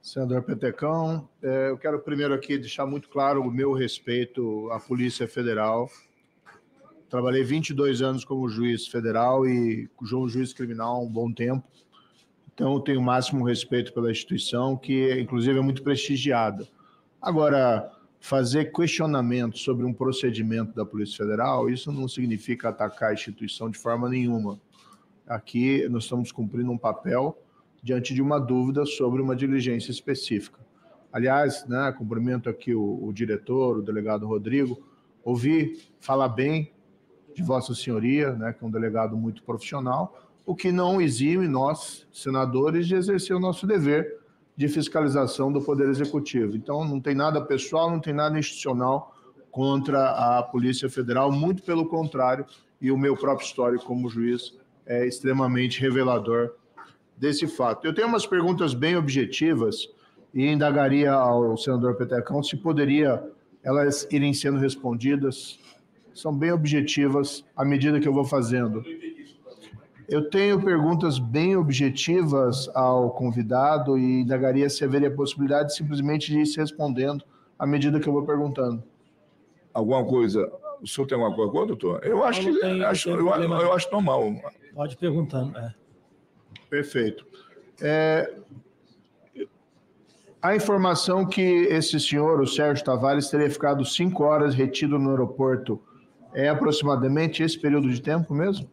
Senador Petecão, eu quero primeiro aqui deixar muito claro o meu respeito à Polícia Federal. Trabalhei 22 anos como juiz federal e juiz criminal há um bom tempo. Então, eu tenho o máximo respeito pela instituição, que, inclusive, é muito prestigiada. Agora, fazer questionamentos sobre um procedimento da Polícia Federal, isso não significa atacar a instituição de forma nenhuma. Aqui, nós estamos cumprindo um papel diante de uma dúvida sobre uma diligência específica. Aliás, né, cumprimento aqui o diretor, o delegado Rodrigo, ouvi falar bem de Vossa Senhoria, né, que é um delegado muito profissional, o que não exime nós, senadores, de exercer o nosso dever de fiscalização do Poder Executivo. Então, não tem nada pessoal, não tem nada institucional contra a Polícia Federal, muito pelo contrário, e o meu próprio histórico como juiz é extremamente revelador desse fato. Eu tenho umas perguntas bem objetivas e indagaria ao senador Petecão se poderia elas irem sendo respondidas. São bem objetivas à medida que eu vou fazendo. Eu tenho perguntas bem objetivas ao convidado e indagaria se haveria possibilidade simplesmente de ir se respondendo à medida que eu vou perguntando. Alguma coisa? O senhor tem alguma coisa, doutor? Eu acho que eu acho normal. Pode ir perguntando. Perfeito. A informação que esse senhor, o Sérgio Tavares, teria ficado 5 horas retido no aeroporto é aproximadamente esse período de tempo mesmo?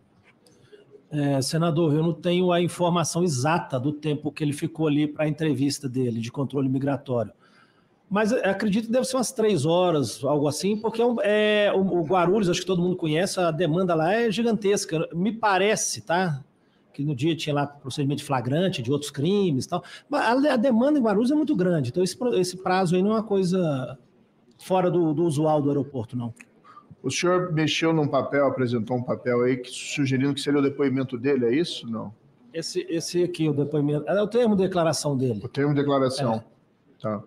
Senador, eu não tenho a informação exata do tempo que ele ficou ali para a entrevista dele, de controle migratório. Mas acredito que deve ser umas 3 horas, algo assim, porque o Guarulhos, acho que todo mundo conhece, a demanda lá é gigantesca. Me parece, tá? Que no dia tinha lá procedimento de flagrante, de outros crimes e tal. Mas a demanda em Guarulhos é muito grande. Então, esse prazo aí não é uma coisa fora do usual do aeroporto, não. O senhor mexeu num papel, apresentou um papel aí sugerindo que seria o depoimento dele, é isso? Não. Esse aqui, o depoimento, é o termo de declaração dele. O termo de declaração. Tá.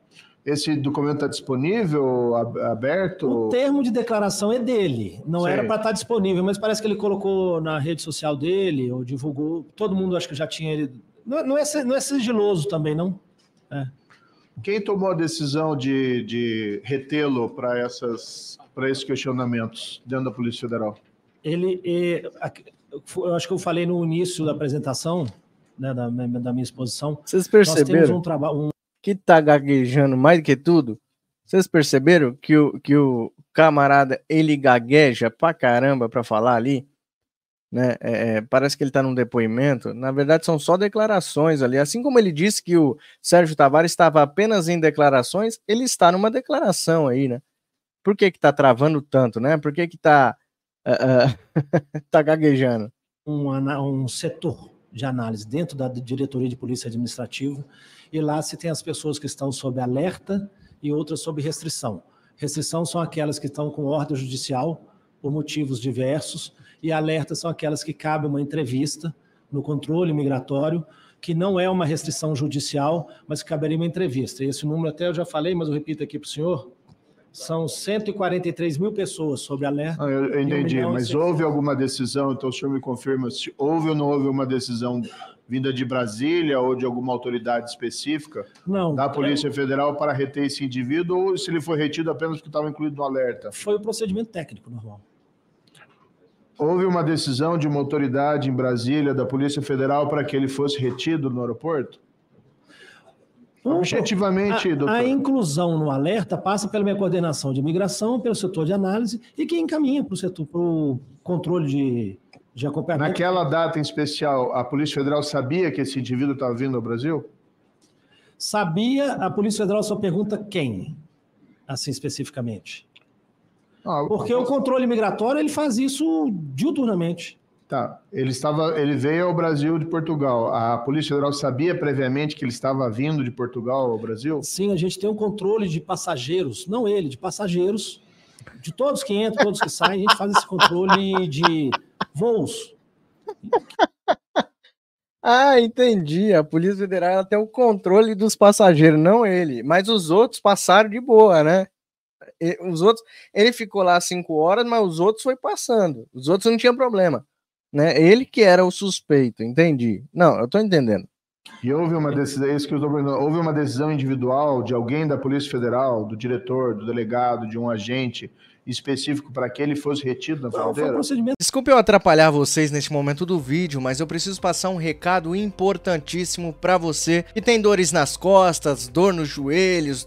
Esse documento está disponível, aberto? O termo de declaração é dele. Não era para estar disponível, mas parece que ele colocou na rede social dele, ou divulgou. Todo mundo acho que já tinha ele. Não é sigiloso também, não? Quem tomou a decisão de retê-lo para esses questionamentos dentro da Polícia Federal? Eu acho que eu falei no início da apresentação, né, da minha exposição. Vocês perceberam? Nós temos um trabalho. Que tá gaguejando mais do que tudo? Vocês perceberam que o camarada, ele gagueja pra caramba pra falar ali? Né? Parece que ele tá num depoimento. Na verdade, são só declarações ali. Assim como ele disse que o Sérgio Tavares estava apenas em declarações, ele está numa declaração aí, né? Por que tá travando tanto, né? Por que tá tá gaguejando? Um setor de análise dentro da Diretoria de Polícia Administrativa, e lá se tem as pessoas que estão sob alerta e outras sob restrição. Restrição são aquelas que estão com ordem judicial por motivos diversos, e alerta são aquelas que cabe uma entrevista no controle migratório, que não é uma restrição judicial, mas que caberia uma entrevista. Esse número até eu já falei, mas eu repito aqui para o senhor, são 143 mil pessoas sob alerta. Eu entendi, mas houve alguma decisão, então o senhor me confirma se houve ou não houve uma decisão vinda de Brasília ou de alguma autoridade específica da Polícia Federal para reter esse indivíduo, ou se ele foi retido apenas porque estava incluído no alerta? Foi o procedimento técnico normal. Houve uma decisão de uma autoridade em Brasília, da Polícia Federal, para que ele fosse retido no aeroporto? Objetivamente, doutor. A inclusão no alerta passa pela minha coordenação de imigração, pelo setor de análise, e que encaminha para o controle de acompanhamento. Naquela data em especial, a Polícia Federal sabia que esse indivíduo estava vindo ao Brasil? Sabia, a Polícia Federal só pergunta quem, assim especificamente. Porque o controle migratório ele faz isso diuturnamente. Tá, ele veio ao Brasil de Portugal. A Polícia Federal sabia previamente que ele estava vindo de Portugal ao Brasil? Sim, a gente tem um controle de passageiros, não ele, de passageiros, de todos que entram, todos que saem, a gente faz esse controle de voos. Entendi. A Polícia Federal ela tem o controle dos passageiros, não ele. Mas os outros passaram de boa, né? Os outros, ele ficou lá 5 horas, mas os outros foi passando. Os outros não tinham problema. Né? Ele que era o suspeito, entendi. Não, eu tô entendendo. E houve uma decisão, é isso que eu estou perguntando, houve uma decisão individual de alguém da Polícia Federal, do diretor, do delegado, de um agente específico para que ele fosse retido na fronteira? Desculpe eu atrapalhar vocês neste momento do vídeo, mas eu preciso passar um recado importantíssimo para você que tem dores nas costas, dor nos joelhos,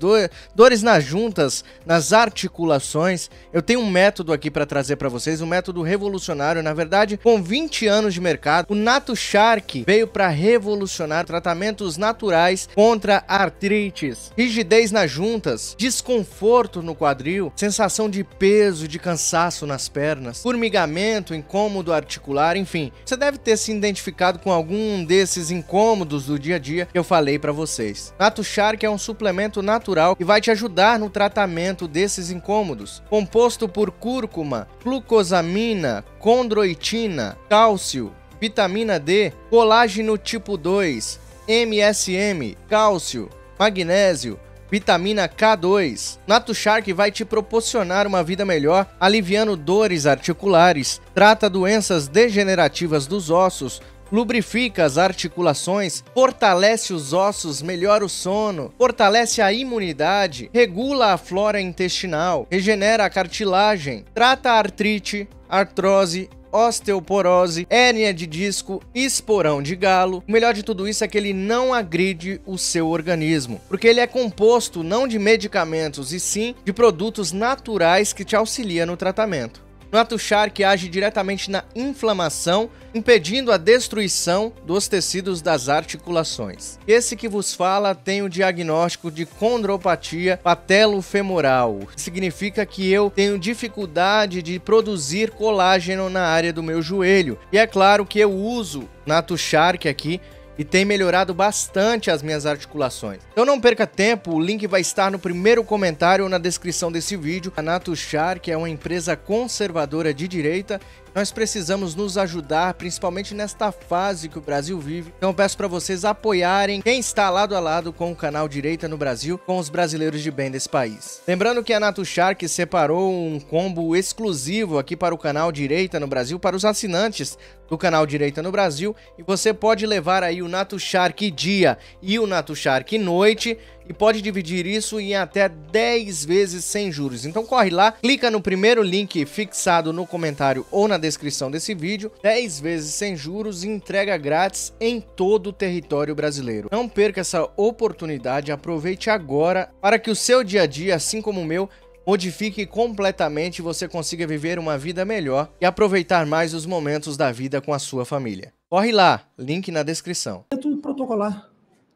dores nas juntas, nas articulações. Eu tenho um método aqui para trazer para vocês, um método revolucionário, na verdade, com 20 anos de mercado. O Nato Shark veio para revolucionar tratamentos naturais contra artrites, rigidez nas juntas, desconforto no quadril, sensação de peso, de cansaço nas pernas, formigamento, incômodo articular, enfim. Você deve ter se identificado com algum desses incômodos do dia a dia que eu falei para vocês. Nato Shark é um suplemento natural que vai te ajudar no tratamento desses incômodos. Composto por cúrcuma, glucosamina, condroitina, cálcio, vitamina D, colágeno tipo 2, MSM, cálcio, magnésio, vitamina K2. Nato Shark vai te proporcionar uma vida melhor, aliviando dores articulares, trata doenças degenerativas dos ossos, lubrifica as articulações, fortalece os ossos, melhora o sono, fortalece a imunidade, regula a flora intestinal, regenera a cartilagem, trata a artrite, artrose, osteoporose, hérnia de disco, esporão de galo. O melhor de tudo isso é que ele não agride o seu organismo, porque ele é composto não de medicamentos, e sim de produtos naturais que te auxiliam no tratamento. O Nato Shark age diretamente na inflamação, impedindo a destruição dos tecidos das articulações. Esse que vos fala tem o diagnóstico de condropatia patelofemoral. Significa que eu tenho dificuldade de produzir colágeno na área do meu joelho. E é claro que eu uso Nato Shark aqui e tem melhorado bastante as minhas articulações. Então não perca tempo, o link vai estar no primeiro comentário ou na descrição desse vídeo. A Nato Shark é uma empresa conservadora de direita. Nós precisamos nos ajudar, principalmente nesta fase que o Brasil vive. Então eu peço para vocês apoiarem quem está lado a lado com o canal Direita no Brasil, com os brasileiros de bem desse país. Lembrando que a Nato Shark separou um combo exclusivo aqui para o canal Direita no Brasil, para os assinantes do canal Direita no Brasil, e você pode levar aí o Nato Shark dia e o Nato Shark noite, e pode dividir isso em até 10 vezes sem juros. Então corre lá, clica no primeiro link fixado no comentário ou na descrição desse vídeo, 10 vezes sem juros e entrega grátis em todo o território brasileiro. Não perca essa oportunidade, aproveite agora para que o seu dia a dia, assim como o meu, modifique completamente e você consiga viver uma vida melhor e aproveitar mais os momentos da vida com a sua família. Corre lá, link na descrição. É tudo protocolar.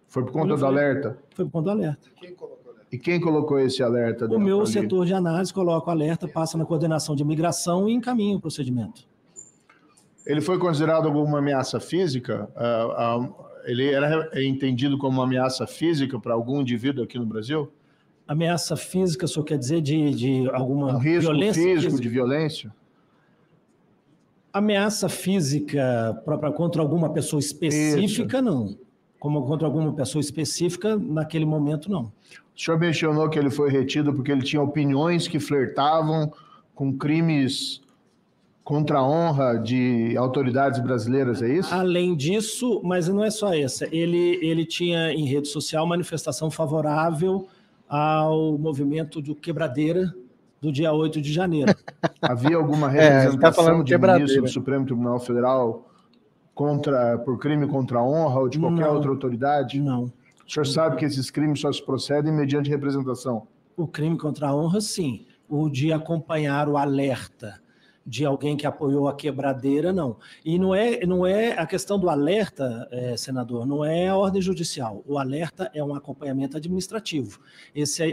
Foi por conta do alerta? Foi por conta do alerta. E quem colocou esse alerta? O meu setor de análise coloca o alerta, passa na coordenação de imigração e encaminha o procedimento. Ele foi considerado alguma ameaça física? Ele era entendido como uma ameaça física para algum indivíduo aqui no Brasil? Ameaça física, o senhor quer dizer de alguma risco violência físico, de violência? Ameaça física contra alguma pessoa específica, não. Como contra alguma pessoa específica, naquele momento, não. O senhor mencionou que ele foi retido porque ele tinha opiniões que flertavam com crimes contra a honra de autoridades brasileiras, é isso? Além disso, mas não é só essa, ele tinha em rede social manifestação favorável ao movimento do Quebradeira do dia 8 de janeiro. Havia alguma representação de ministro do Supremo Tribunal Federal por crime contra a honra ou de qualquer outra autoridade? Não. O senhor sabe que esses crimes só se procedem mediante representação? O crime contra a honra, sim. O de acompanhar o alerta de alguém que apoiou a quebradeira, não. E não é a questão do alerta, senador, não é a ordem judicial. O alerta é um acompanhamento administrativo.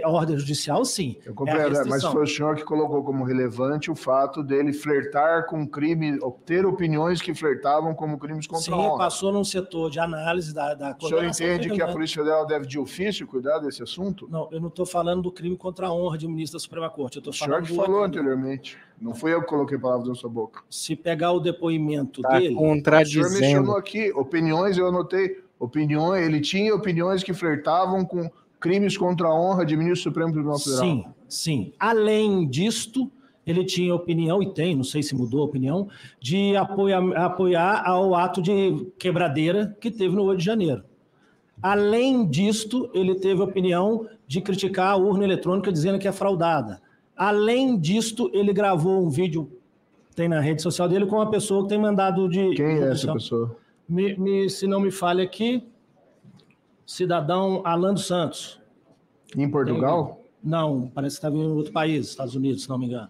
A ordem judicial, sim. Eu compreendo, mas foi o senhor que colocou como relevante o fato dele flertar com crime, ter opiniões que flertavam como crimes contra a honra. Sim, passou num setor de análise da O senhor entende que a Polícia Federal deve de ofício cuidar desse assunto? Não, eu não estou falando do crime contra a honra de ministro da Suprema Corte. Eu estou falando o senhor que falou anteriormente. Não fui eu que coloquei palavras na sua boca. Se pegar o depoimento dele... Contradizendo. O senhor mencionou aqui opiniões, eu anotei opiniões, ele tinha opiniões que flertavam com crimes contra a honra de ministro do Supremo Tribunal Federal. Sim, sim. Além disto, ele tinha opinião, e tem, não sei se mudou a opinião, de apoiar ao ato de quebradeira que teve no 8 de janeiro. Além disto, ele teve a opinião de criticar a urna eletrônica dizendo que é fraudada. Além disto, ele gravou um vídeo, tem na rede social dele, com uma pessoa que tem mandado de... Quem é essa pessoa? Se não me falha aqui, cidadão Alan dos Santos. Em Portugal? Não, parece que estava em outro país, Estados Unidos, se não me engano.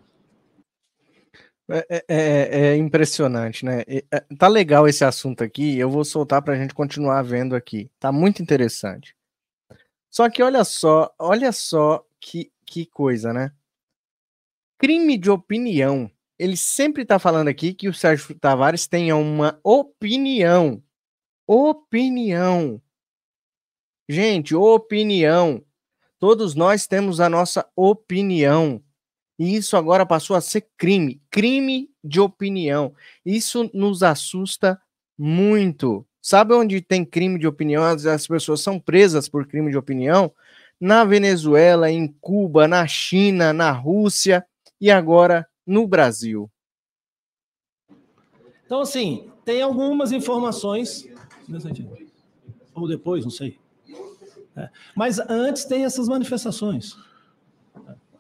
É impressionante, né? Tá legal esse assunto aqui, eu vou soltar para a gente continuar vendo aqui. Tá muito interessante. Só que olha só que coisa, né? Crime de opinião. Ele sempre tá falando aqui que o Sérgio Tavares tenha uma opinião. Opinião. Gente, opinião. Todos nós temos a nossa opinião. E isso agora passou a ser crime. Crime de opinião. Isso nos assusta muito. Sabe onde tem crime de opinião? As pessoas são presas por crime de opinião? Na Venezuela, em Cuba, na China, na Rússia e agora no Brasil. Então, assim, tem algumas informações... Ou depois, não sei. Mas antes tem essas manifestações.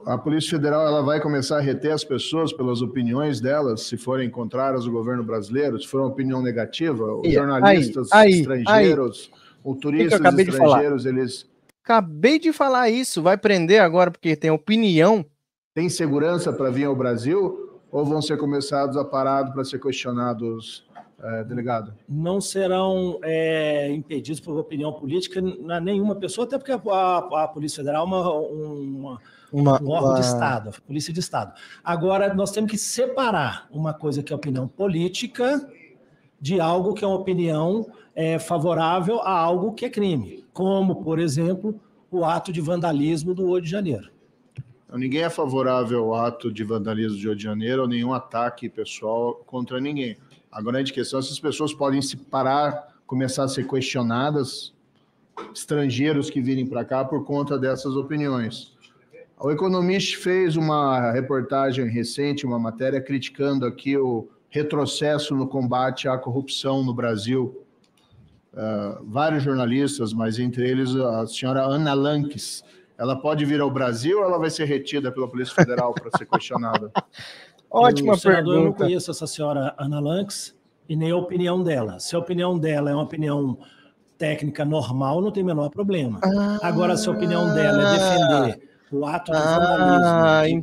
A Polícia Federal ela vai começar a reter as pessoas pelas opiniões delas, se forem contrárias ao governo brasileiro, se for uma opinião negativa, os jornalistas estrangeiros, ou turistas estrangeiros, eles... Acabei de falar isso, vai prender agora porque tem opinião. Tem segurança para vir ao Brasil ou vão ser começados a parado para ser questionados, delegado? Não serão impedidos por opinião política nenhuma pessoa, até porque a Polícia Federal é um órgão de Estado, a Polícia de Estado. Agora, nós temos que separar uma coisa que é opinião política de algo que é uma opinião favorável a algo que é crime, como, por exemplo, o ato de vandalismo do 8 de janeiro. Ninguém é favorável ao ato de vandalismo do 8 de janeiro ou nenhum ataque pessoal contra ninguém. A grande questão é se as pessoas podem se parar, começar a ser questionadas, estrangeiros que virem para cá por conta dessas opiniões. O Economist fez uma reportagem recente, uma matéria criticando aqui o retrocesso no combate à corrupção no Brasil. Vários jornalistas, mas entre eles a senhora Ana Lanques. Ela pode vir ao Brasil ou ela vai ser retida pela Polícia Federal para ser questionada? Ótima pergunta. Eu não conheço essa senhora Ana Lanques e nem a opinião dela. Se a opinião dela é uma opinião técnica normal, não tem o menor problema. Agora, se a opinião dela é defender o ato de vandalismo...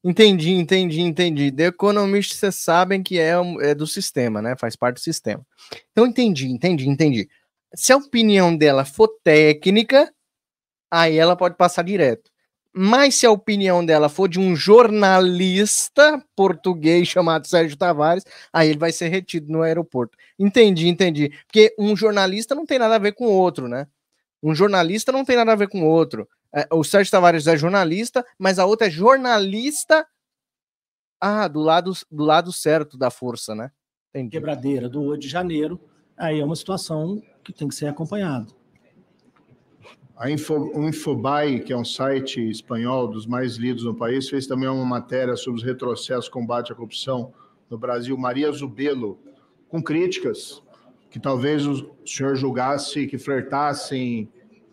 Entendi. The Economist, vocês sabem que é do sistema, né? Faz parte do sistema. Então, entendi. Se a opinião dela for técnica, aí ela pode passar direto. Mas se a opinião dela for de um jornalista português chamado Sérgio Tavares, aí ele vai ser retido no aeroporto. Entendi. Porque um jornalista não tem nada a ver com o outro, né? Um jornalista não tem nada a ver com o outro. O Sérgio Tavares é jornalista, mas a outra é jornalista do lado certo da força, né? Entendi. Quebradeira do 8 de janeiro, aí é uma situação que tem que ser acompanhada. O Infobae, que é um site espanhol dos mais lidos no país, fez também uma matéria sobre os retrocessos combate à corrupção no Brasil. Maria Zubelo, com críticas que talvez o senhor julgasse que flertassem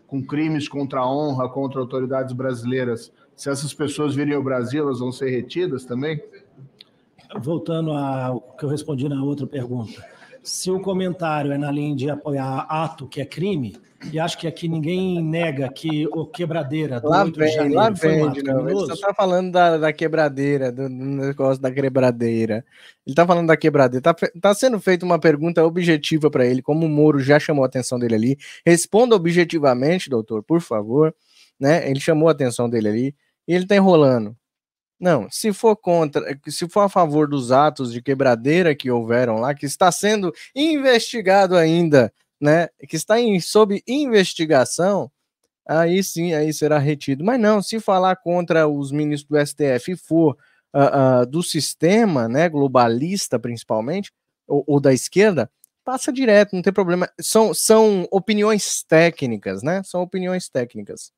com crimes contra a honra, contra autoridades brasileiras. Se essas pessoas virem ao Brasil, elas vão ser retidas também? Voltando ao que eu respondi na outra pergunta. Se o comentário é na linha de apoiar ato que é crime, e acho que aqui ninguém nega que o quebradeira do 8 de janeiro foi um ato criminoso. Ele só tá falando da quebradeira, do negócio da quebradeira. Ele tá falando da quebradeira. Tá sendo feita uma pergunta objetiva para ele, como o Moro já chamou a atenção dele ali. Responda objetivamente, doutor, por favor. Né? Ele chamou a atenção dele ali e ele tá enrolando. Não, se for a favor dos atos de quebradeira que houveram lá, que está sendo investigado ainda, né, que está sob investigação, aí sim, aí será retido. Mas não, se falar contra os ministros do STF e for do sistema, né, globalista principalmente, ou da esquerda, passa direto, não tem problema. São opiniões técnicas, né? São opiniões técnicas.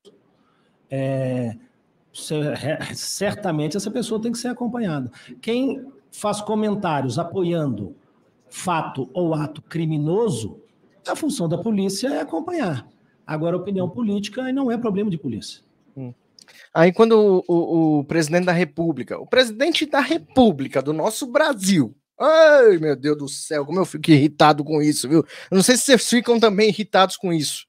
Certamente essa pessoa tem que ser acompanhada. Quem faz comentários apoiando fato ou ato criminoso A função da polícia é acompanhar. Agora, a opinião política não é problema de polícia. Aí quando o presidente da República do nosso Brasil, ai meu Deus do céu, como eu fico irritado com isso, viu? Eu não sei se vocês ficam também irritados com isso.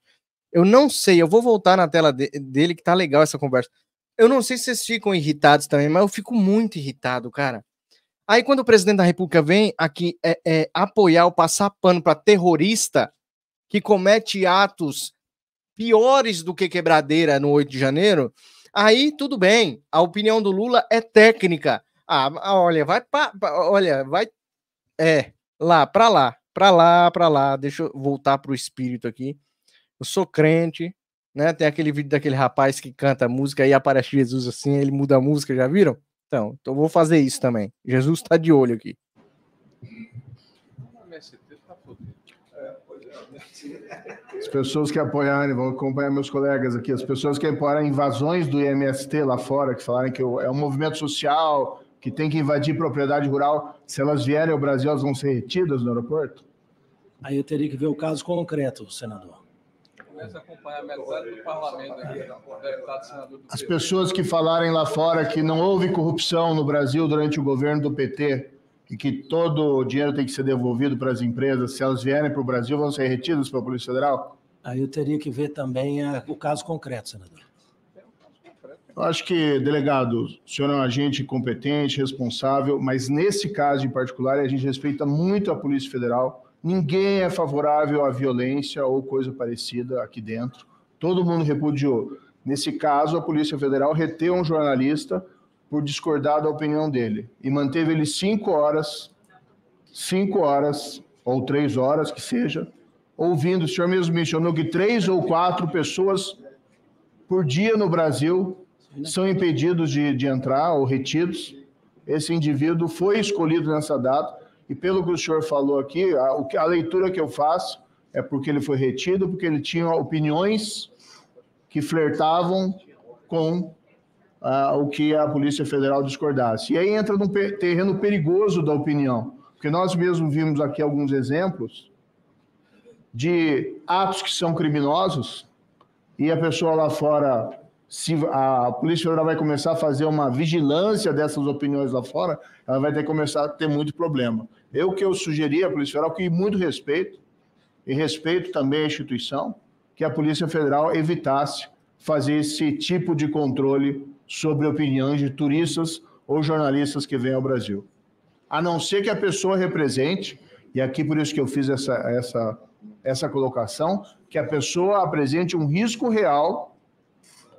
Eu não sei, eu vou voltar na tela dele que tá legal essa conversa. Eu não sei se vocês ficam irritados também, mas eu fico muito irritado, cara. Aí quando o presidente da República vem aqui apoiar ou passar pano para terrorista que comete atos piores do que quebradeira no 8 de janeiro, aí tudo bem, a opinião do Lula é técnica. Olha, vai pra lá, deixa eu voltar pro espírito aqui. Eu sou crente, né? Tem aquele vídeo daquele rapaz que canta música e aparece Jesus assim, ele muda a música, já viram? Então eu vou fazer isso também. Jesus tá de olho aqui. As pessoas que apoiarem, vão acompanhar meus colegas aqui, as pessoas que apoiarem invasões do IMST lá fora, que falaram que é um movimento social, que tem que invadir propriedade rural, se elas vierem ao Brasil, elas vão ser retidas no aeroporto? Aí eu teria que ver o caso concreto, senador. Começa a acompanhar metade do parlamento aqui, deputado, senador. As pessoas que falarem lá fora que não houve corrupção no Brasil durante o governo do PT e que todo o dinheiro tem que ser devolvido para as empresas, se elas vierem para o Brasil, vão ser retidas pela Polícia Federal? Aí eu teria que ver também o caso concreto, senador. Eu acho que, delegado, o senhor é um agente competente, responsável, mas nesse caso em particular, a gente respeita muito a Polícia Federal. Ninguém é favorável à violência ou coisa parecida aqui dentro. Todo mundo repudiou. Nesse caso, a Polícia Federal reteu um jornalista por discordar da opinião dele e manteve ele 5 horas ou 3 horas, que seja, ouvindo. O senhor mesmo mencionou que 3 ou 4 pessoas por dia no Brasil são impedidos de entrar ou retidos. Esse indivíduo foi escolhido nessa data e, pelo que o senhor falou aqui, a leitura que eu faço é porque ele foi retido, porque ele tinha opiniões que flertavam com o que a Polícia Federal discordasse. E aí entra num terreno perigoso da opinião, porque nós mesmos vimos aqui alguns exemplos de atos que são criminosos e a pessoa lá fora, se a Polícia Federal vai começar a fazer uma vigilância dessas opiniões lá fora, ela vai ter que começar a ter muito problema. O que eu sugeri à Polícia Federal, que muito respeito, e respeito também a instituição, que a Polícia Federal evitasse fazer esse tipo de controle sobre opiniões de turistas ou jornalistas que vêm ao Brasil. A não ser que a pessoa represente, e aqui por isso que eu fiz essa colocação, que a pessoa apresente um risco real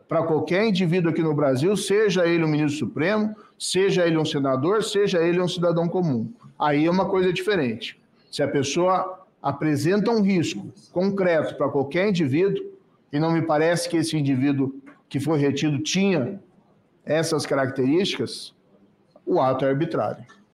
para qualquer indivíduo aqui no Brasil, seja ele um ministro supremo, seja ele um senador, seja ele um cidadão comum. Aí é uma coisa diferente. Se a pessoa apresenta um risco concreto para qualquer indivíduo, e não me parece que esse indivíduo que foi retido tinha essas características, o ato é arbitrário.